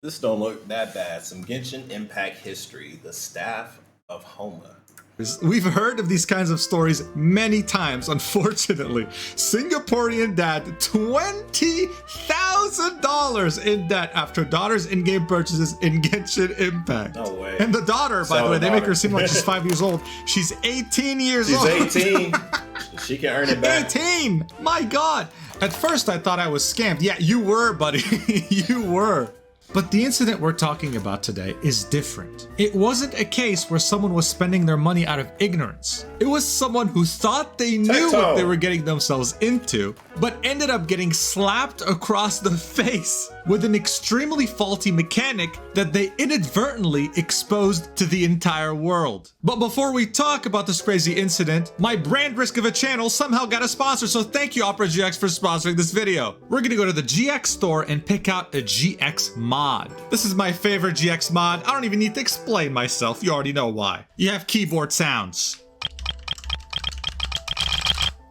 This don't look that bad. Some Genshin Impact history. The staff of Homa. We've heard of these kinds of stories many times, unfortunately. Singaporean dad, $20,000 in debt after daughter's in-game purchases in Genshin Impact. No way. And the daughter, by the way, they make her seem like she's 5 years old. She's 18 years old. She's 18. She can earn it back. 18! My God! At first I thought I was scammed. Yeah, you were, buddy. You were. But the incident we're talking about today is different. It wasn't a case where someone was spending their money out of ignorance. It was someone who thought they knew what they were getting themselves into, but ended up getting slapped across the face with an extremely faulty mechanic that they inadvertently exposed to the entire world. But before we talk about this crazy incident, my brand risk of a channel somehow got a sponsor, so thank you Opera GX for sponsoring this video. We're gonna go to the GX store and pick out a GX mod. This is my favorite GX mod. I don't even need to explain myself. You already know why. You have keyboard sounds.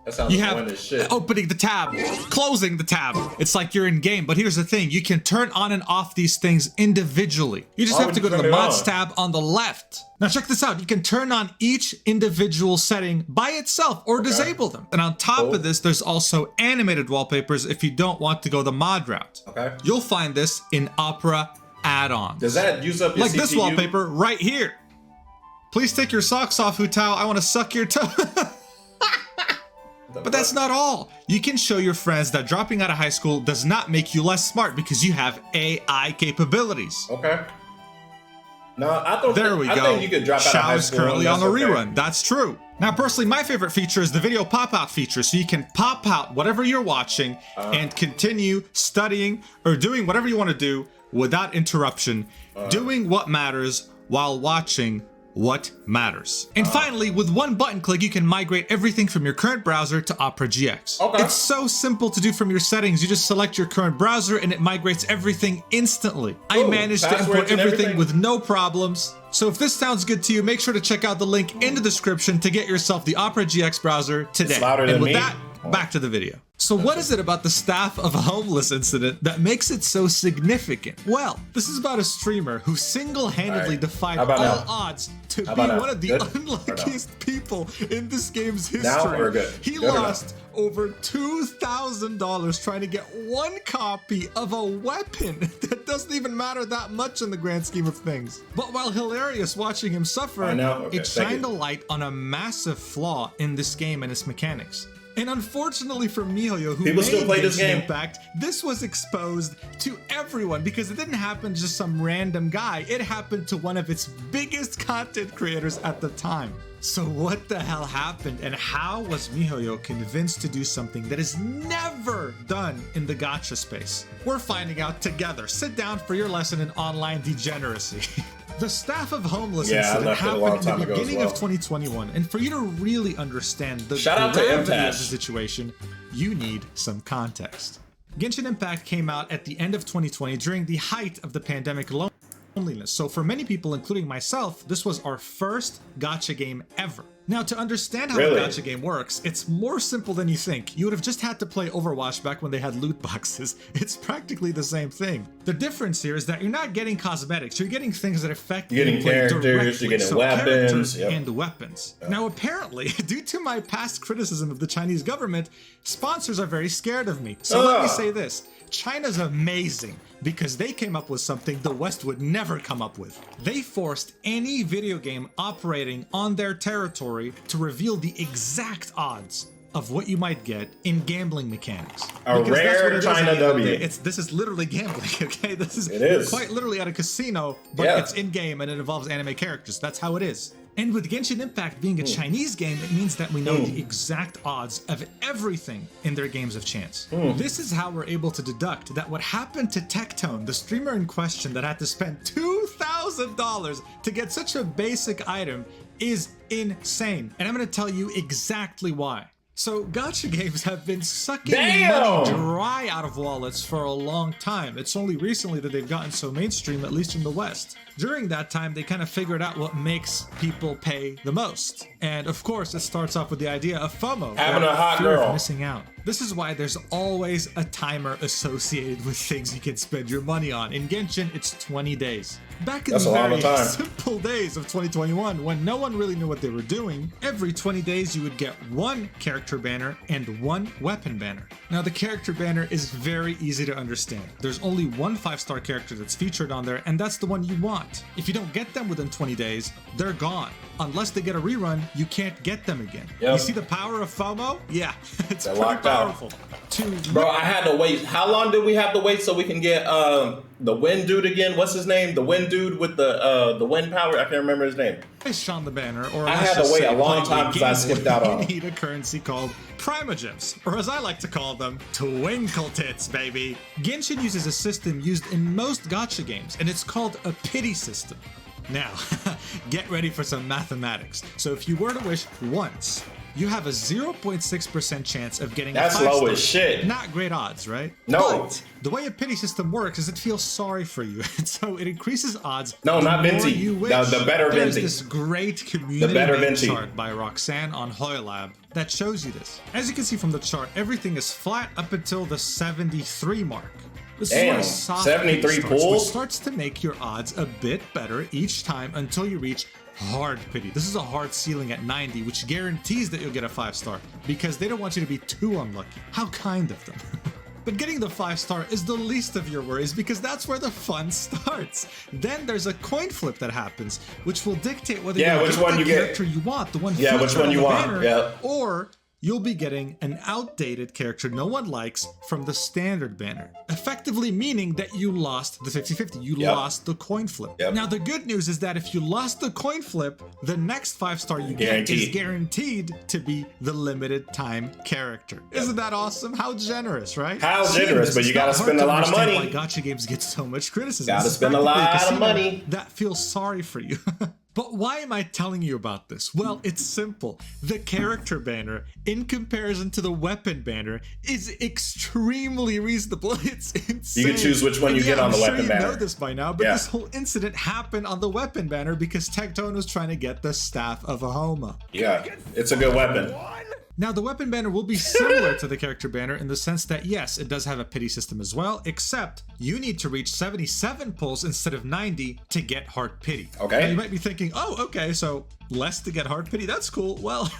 That sounds you have shit. Opening the tab, closing the tab. It's like you're in game, but here's the thing. You can turn on and off these things individually. You just have to go to the mods tab on the left. Now check this out. You can turn on each individual setting by itself or disable them. And on top of this, there's also animated wallpapers if you don't want to go the mod route. Okay. You'll find this in Opera add-ons. Does that use up your like CPU? This wallpaper right here. Please take your socks off, Hutao. I want to suck your toe. But that's not all. You can show your friends that dropping out of high school does not make you less smart because you have AI capabilities. Okay. No, I don't. There we go. I think you could drop out of high Shao is school. currently on the rerun. That's true. Now, personally, my favorite feature is the video pop-out feature, so you can pop out whatever you're watching and continue studying or doing whatever you want to do without interruption, doing what matters while watching what matters. And finally, with one button click, you can migrate everything from your current browser to Opera GX. Okay. It's so simple to do from your settings. You just select your current browser and it migrates everything instantly. I managed to import everything with no problems. So if this sounds good to you, make sure to check out the link in the description to get yourself the Opera GX browser today. It's louder than and with me. that, back to the video. So what is it about the staff of Homeless incident that makes it so significant? Well, this is about a streamer who single-handedly defied all odds to be one of the unluckiest people in this game's history. Now we're good. He lost over $2,000 trying to get one copy of a weapon that doesn't even matter that much in the grand scheme of things. But while hilarious watching him suffer, it shined a light on a massive flaw in this game and its mechanics. And unfortunately for MiHoYo, who people still play this game, Impact, this was exposed to everyone because it didn't happen to just some random guy. It happened to one of its biggest content creators at the time. So what the hell happened, and how was MiHoYo convinced to do something that is never done in the gacha space? We're finding out together. Sit down for your lesson in online degeneracy. The staff of Homeless incident happened in the beginning of 2021, and for you to really understand the gravity of the situation, you need some context. Genshin Impact came out at the end of 2020 during the height of the pandemic loneliness, so for many people, including myself, this was our first gacha game ever. Now, to understand how a gacha game works, it's more simple than you think. You would have just had to play Overwatch back when they had loot boxes. It's practically the same thing. The difference here is that you're not getting cosmetics. You're getting things that affect you. You're getting characters, you're getting weapons. And weapons. Now, apparently, due to my past criticism of the Chinese government, sponsors are very scared of me. So let me say this. China's amazing because they came up with something the West would never come up with. They forced any video game operating on their territory to reveal the exact odds of what you might get in gambling mechanics. A rare China W. This is literally gambling, okay? This is quite literally at a casino, but it's in-game and it involves anime characters. That's how it is. And with Genshin Impact being a Chinese game, it means that we know the exact odds of everything in their games of chance. This is how we're able to deduct that what happened to Tectone, the streamer in question that had to spend $2,000 to get such a basic item, is insane. And I'm gonna tell you exactly why. So gacha games have been sucking money dry out of wallets for a long time. It's only recently that they've gotten so mainstream, at least in the West. During that time, they kind of figured out what makes people pay the most. And of course, it starts off with the idea of FOMO, Having a hot fear of girl. missing out. This is why there's always a timer associated with things you can spend your money on. In Genshin, it's 20 days. Back in That's the a long very time. simple days of 2021, when no one really knew what they were doing, every 20 days you would get one character banner and one weapon banner. Now, the character banner is very easy to understand. There's only one 5-star character that's featured on there, and that's the one you want. If you don't get them within 20 days, they're gone. Unless they get a rerun, you can't get them again. Yep. You see the power of FOMO? Yeah, it's They're pretty locked out. powerful. To Bro, I had to wait. How long did we have to wait so we can get the wind dude again? What's his name? The wind dude with the wind power? I can't remember his name. Shone the banner, or I let's had to just wait say a long play time 'cause I game skipped out on You it. need a currency called Primogems, or as I like to call them, Twinkle Tits, baby. Genshin uses a system used in most gacha games, and it's called a pity system. Now, get ready for some mathematics. So if you were to wish once, you have a 0.6% chance of getting That's a 5-star. low as shit. Not great odds, right? No. But the way a pity system works is it feels sorry for you, and so it increases odds. No, the not more Venti. you wish. The better There's Venti. this great community better made Venti. chart by Roxanne on Hoylab that shows you this. As you can see from the chart, everything is flat up until the 73 mark. This is where Damn, a soft 73 pity starts, which pulls? starts to make your odds a bit better each time until you reach hard pity. This is a hard ceiling at 90, which guarantees that you'll get a 5-star because they don't want you to be too unlucky. How kind of them. But getting the 5-star is the least of your worries because that's where the fun starts. Then there's a coin flip that happens, which will dictate whether Yeah, you which get one the you get. character you want, the one Yeah, which featured one on you the want, banner, yeah. or you'll be getting an outdated character no one likes from the standard banner, effectively meaning that you lost the 50-50. You Yep. lost the coin flip. Yep. Now, the good news is that if you lost the coin flip, the next 5-star you get Guaranteed. is guaranteed to be the limited time character. Isn't that awesome? How generous, right? How Seeing generous, this, but it's you gotta not hard spend to a lot of understand money. Why gacha games get so much criticism. Gotta This is spend a practically lot of casino money. That feels sorry for you. But why am I telling you about this? Well, it's simple. The character banner, in comparison to the weapon banner, is extremely reasonable. It's insane. You can choose which one you And get on the I'm weapon sure you banner. know this by now, but Yeah. this whole incident happened on the weapon banner because Tectone was trying to get the Staff of Ahoma. Yeah, it's a good weapon. Now, the weapon banner will be similar to the character banner in the sense that, yes, it does have a pity system as well, except you need to reach 77 pulls instead of 90 to get heart pity. Okay. Now, you might be thinking, oh, okay, so less to get heart pity, that's cool. Well,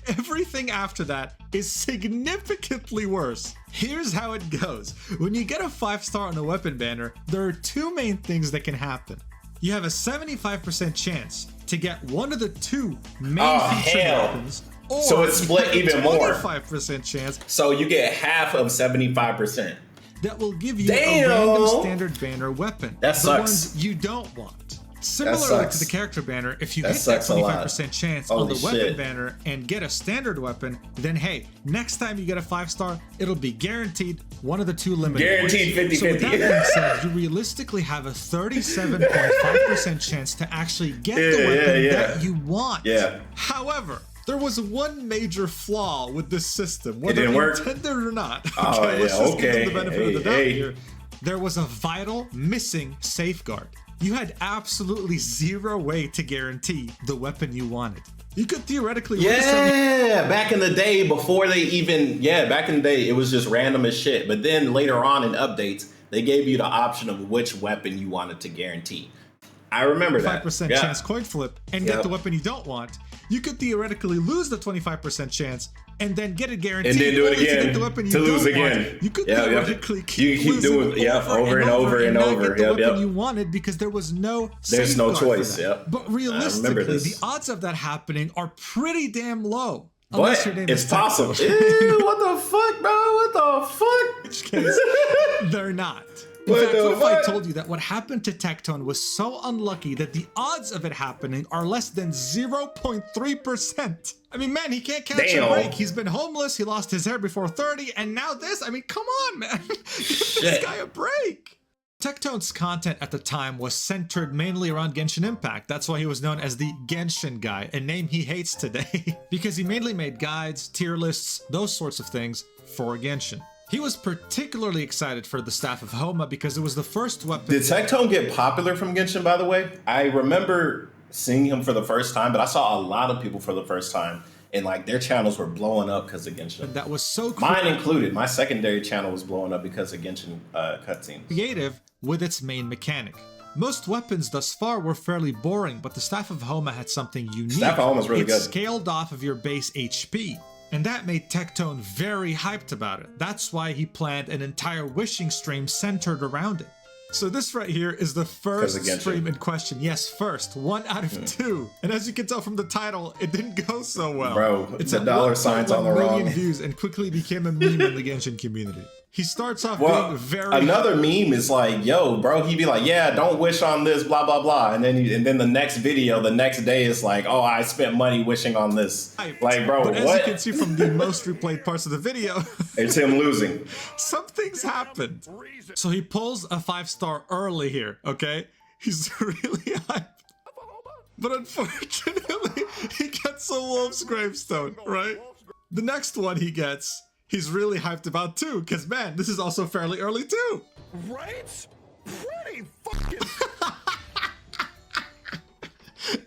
everything after that is significantly worse. Here's how it goes. When you get a 5-star on the weapon banner, there are two main things that can happen. You have a 75% chance to get one of the two main Oh, featured hell. weapons. Or So it's split you have a even more. 25% chance So you get half of 75%. that will give you Damn. a random standard banner weapon. That the sucks. ones you don't want. Similarly sucks. to the character banner, if you That hit that sucks a lot. 25% chance on Holy the weapon shit. banner and get a standard weapon, then hey, next time you get a 5-star, it'll be guaranteed one of the two limited Guaranteed ones. So with 50-50. that being said, you realistically have a 37.5% chance to actually get the Yeah, weapon yeah. that you want. Yeah. However, there was one major flaw with this system, whether didn't work? intended or not. Oh, yeah, let's just give okay. them the benefit of the Hey, doubt hey. here. There was a vital missing safeguard. You had absolutely zero way to guarantee the weapon you wanted. You could theoretically win a 70 Yeah, back in the day before they even, back in the day it was just random as shit. But then later on in updates, they gave you the option of which weapon you wanted to guarantee. I remember that. 5% Yeah. chance coin flip and Yep. get the weepon you don't want. You could theoretically lose the 25% chance and then get it guaranteed. And then do it only to again, get the weapon you to lose don't again. want. You could Yeah, yeah. theoretically You keep keep losing doing- yeah, over and over and not over. get the Yep, weapon yep. you wanted because there was no There's no safeguard for choice, that. yep. But I remember realistically, this. the odds of that happening are pretty damn low. But Unless your name it's is possible. Tectone. Ew, what the fuck, bro? What the fuck? which case, they're not. In What fact, the what if I fuck? told you that what happened to Tectone was so unlucky that the odds of it happening are less than 0.3%? I mean, man, he can't catch Damn. a break. He's been homeless, he lost his hair before 30, and now this? I mean, come on, man. Give this Shit. guy a break. Tectone's content at the time was centered mainly around Genshin Impact. That's why he was known as the Genshin guy, a name he hates today, because he mainly made guides, tier lists, those sorts of things for Genshin. He was particularly excited for the Staff of Homa because it was the first weapon. Did Tectone get popular from Genshin, by the way? I remember seeing him for the first time, but I saw a lot of people for the first time, and like their channels were blowing up because of Genshin. That was so cool. Mine included. My secondary channel was blowing up because of Genshin cutscenes. Creative with its main mechanic. Most weapons thus far were fairly boring, but the Staff of Homa had something unique. Staff of Homa's really it good. Scaled off of your base HP, and that made Tectone very hyped about it. That's why he planned an entire wishing stream centered around it. So this right here is the first stream in question. Yes, first, 1 out of 2. And as you can tell from the title, it didn't go so well. Bro, it's the dollar signs on the wrong. million views and quickly became a meme in the Genshin community. He starts off being very... Another meme is like, yo, bro, he'd be like, yeah, don't wish on this, blah, blah, blah. And then the next video, the next day is like, oh, I spent money wishing on this. Like, bro, but what? As you can see from the most replayed parts of the video, it's him losing. Something's happened. So he pulls a 5-star early here, okay? He's really hyped. But unfortunately, he gets a wolf's gravestone, right? The next one he gets... he's really hyped about too, because man, this is also fairly early too. Right? Pretty fucking...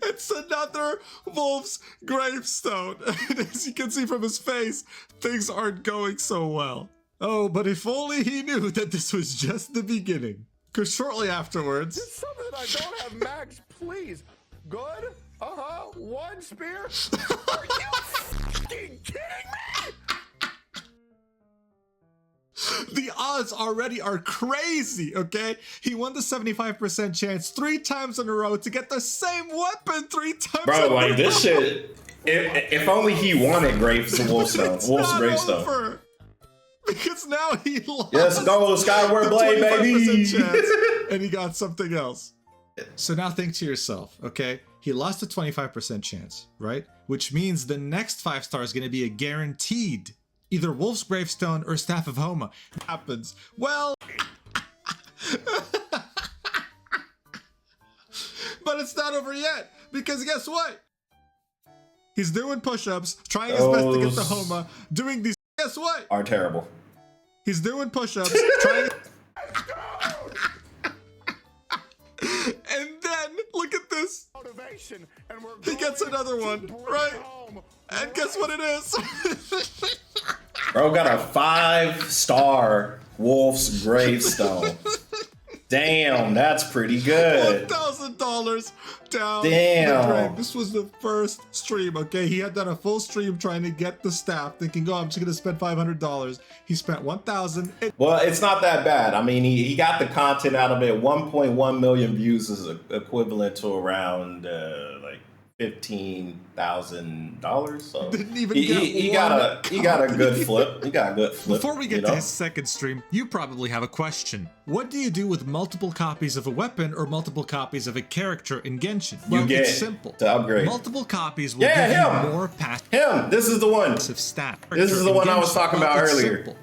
It's another wolf's gravestone. And as you can see from his face, things aren't going so well. Oh, but if only he knew that this was just the beginning. Because shortly afterwards... Just something that I don't have, Max, please. Good? Uh-huh. 1 spear? Are you fucking kidding me? The odds already are crazy, okay? He won the 75% chance 3 times in a row to get the same weapon 3 times in a row. Bro, like this shit, if only he wanted Wolf's gravestone. Over. Because now he lost. Let's go, Skyward Blade, baby! Chance, and he got something else. So now think to yourself, okay? He lost a 25% chance, right? Which means the next 5-star is going to be a guaranteed either Wolf's Gravestone or Staff of Homa. Happens. Well, but it's not over yet, because guess what? He's doing push-ups, trying his best to get the Homa, doing these. Guess what? Are terrible. He's doing push-ups, trying. And then look at this. Motivation, and we're he gets another one, right? And guess what it is? Bro got a 5-star Wolf's gravestone. Damn, that's pretty good. $1,000 down Damn. the drain. This was the first stream, okay? He had done a full stream trying to get the staff, thinking, oh, I'm just gonna spend $500. He spent $1,000. Well, it's not that bad. I mean, he got the content out of it. 1.1 million views is equivalent to around like $15,000. So didn't even he got a good flip. He got a good flip. Before we get to his second stream, you probably have a question. What do you do with multiple copies of a weapon or multiple copies of a character in Genshin? Well, get it's simple. to upgrade. Multiple copies will give you more passive This is the one. stat. This is the one I was talking about earlier. Simple.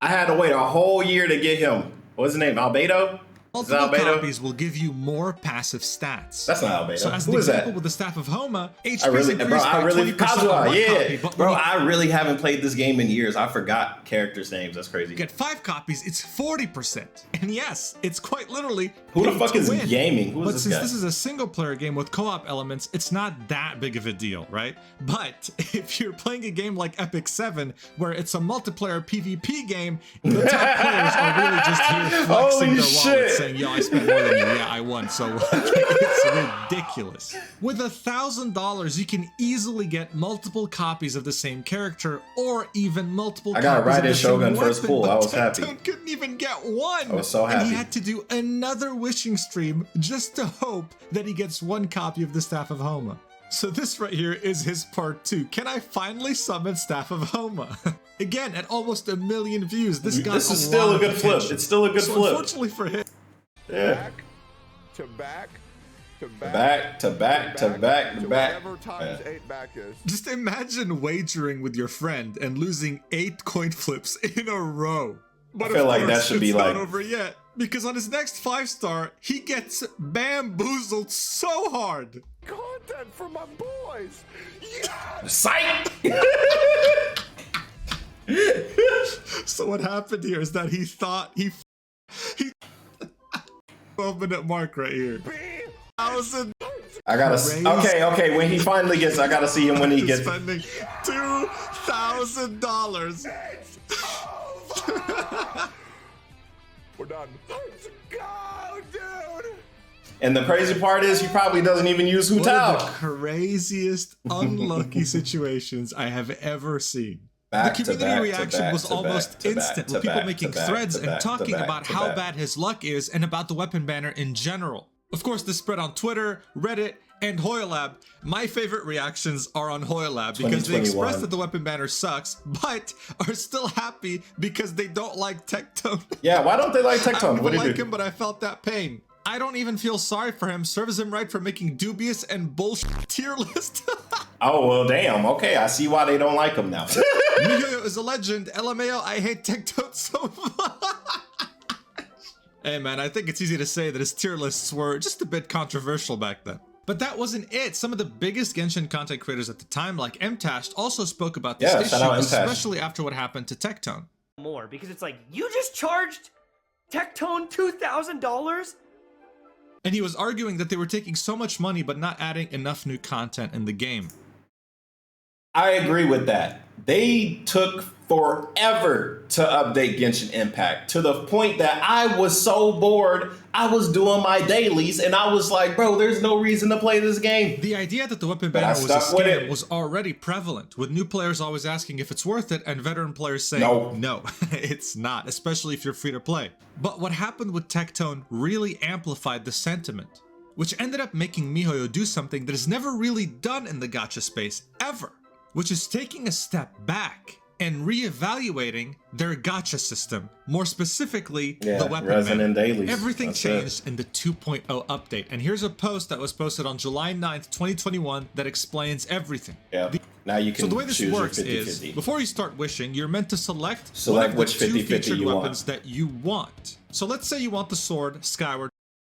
I had to wait a whole year to get him. What's his name? Albedo? Multiple copies will give you more passive stats. That's not Albedo. So as an Who is example, that? with the Staff of Homa, HP I really, increased bro, by I really, 20% on one copy, but bro, when you I really haven't played this game in years. I forgot characters' names. That's crazy. get 5 copies, it's 40%. And yes, it's quite literally Who the pay fuck to is win. gaming? Who is But this since guy? this is a single-player game with co-op elements, it's not that big of a deal, right? But if you're playing a game like Epic 7, where it's a multiplayer PvP game, the top players are really just here flexing their wallet, saying, yo, I spent more than you. Yeah, I won. So it's ridiculous. With $1,000, you can easily get multiple copies of the same character, or even multiple I got copies of Raiden the Shogun same first weapon, pull. but I was happy. Tectone couldn't even get one. I was so And happy. he had to do another wishing stream just to hope that he gets 1 copy of the Staff of Homa. So this right here is his part 2. Can I finally summon Staff of Homa? Again, at almost 1 million views, this got This is a still lot a of good flip. attention. It's still a good So flip. unfortunately for him, Yeah. To back, to back, Back to back to back to back. whatever times 8 back is. just imagine wagering with your friend and losing 8 coin flips in a row. But I feel of like that course, should be it's not like- over yet, because on his next 5-star, he gets bamboozled so hard. Content for my boys. Yeah. Psych! So what happened here is that he thought he 12-minute mark right here. 1,000. I gotta. Okay. When he finally gets, I gotta see him when he gets. Spending $2,000. We're done. Let's go, dude. And the crazy part is, he probably doesn't even use One of the Hutao. craziest unlucky situations I have ever seen. Back The to community back to reaction back was to almost back to instant, back to with people back making to back threads to and back to talking back about to how back. bad his luck is and about the weapon banner in general. Of course, this spread on Twitter, Reddit, and Hoyolab. My favorite reactions are on Hoyolab because they 2021. express that the weapon banner sucks, but are still happy because they don't like Tectone. Yeah, why don't they like I Tectone? don't What even do you like do? him, but I felt that pain. I don't even feel sorry for him. Serves him right for making dubious and bullshit tier list. Oh well, damn. Okay, I see why they don't like him now. miHoYo is a legend. LMAO, I hate Tectone so much. Hey man, I think it's easy to say that his tier lists were just a bit controversial back then. But that wasn't it. Some of the biggest Genshin content creators at the time, like Mtashed, also spoke about this Yeah, issue, shout out Mtashed. especially after what happened to Tectone. More because it's like, you just charged Tectone $2,000? And he was arguing that they were taking so much money but not adding enough new content in the game. I agree with that. They took forever to update Genshin Impact, to the point that I was so bored, I was doing my dailies, and I was like, bro, there's no reason to play this game. The idea that the weapon But I banner was a stuck with scam it. was already prevalent, with new players always asking if it's worth it and veteran players saying, No. it's not, especially if you're free to play. But what happened with Tectone really amplified the sentiment, which ended up making miHoYo do something that is never really done in the gacha space, ever, which is taking a step back and reevaluating their gacha system, more specifically the weapon resin banner. and dailies. Everything That's changed in the 2.0 update, and here's a post that was posted on July 9th, 2021 that explains everything. Yeah. Now you can So the way this choose works your 50-50. is, before you start wishing, you're meant to select Select one of which the two 50-50 featured you want. weapons that you want. So let's say you want the sword, Skyward,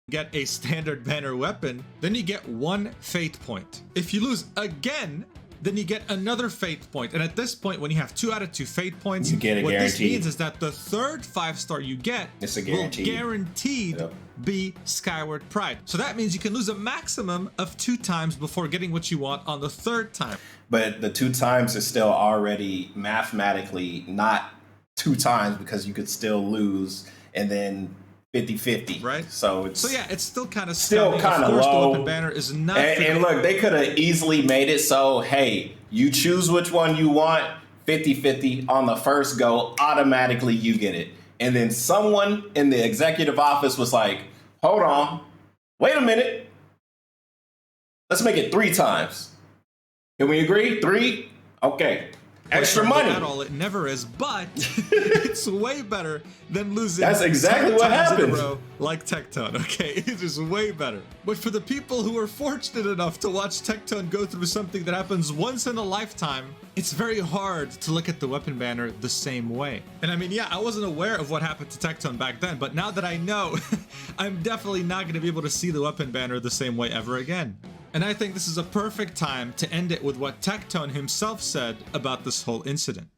get a standard banner weapon, then you get 1 fate point. If you lose again, then you get another fate point. And at this point, when you have 2 out of 2 fate points, You get it what this guaranteed. means is that the third 5-star you get It's a will guaranteed. guaranteed Yep. be Skyward Pride. So that means you can lose a maximum of 2 times before getting what you want on the third time. But the 2 times is still already mathematically not 2 times, because you could still lose and then 50-50. Right. So it's So yeah, it's still kind of Still stunning. kinda Of course, low. the weapon banner is not. And look, they could have easily made it so, hey, you choose which one you want, 50-50 on the first go, automatically you get it. And then someone in the executive office was like, hold on, wait a minute. Let's make it 3 times. Can we agree? 3? Okay. Extra money. At all, it never is, but it's way better than losing. That's exactly 10 what times in a happened. row like Tectone. Okay, it is way better. But for the people who are fortunate enough to watch Tectone go through something that happens once in a lifetime, it's very hard to look at the weapon banner the same way. And I mean, yeah, I wasn't aware of what happened to Tectone back then, but now that I know, I'm definitely not going to be able to see the weapon banner the same way ever again. And I think this is a perfect time to end it with what Tectone himself said about this whole incident.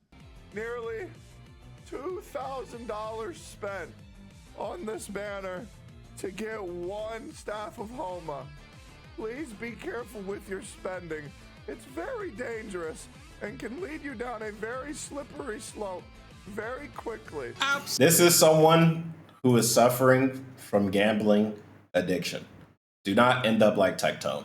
Nearly $2,000 spent on this banner to get 1 staff of Homa. Please be careful with your spending. It's very dangerous and can lead you down a very slippery slope very quickly. This is someone who is suffering from gambling addiction. Do not end up like Tectone.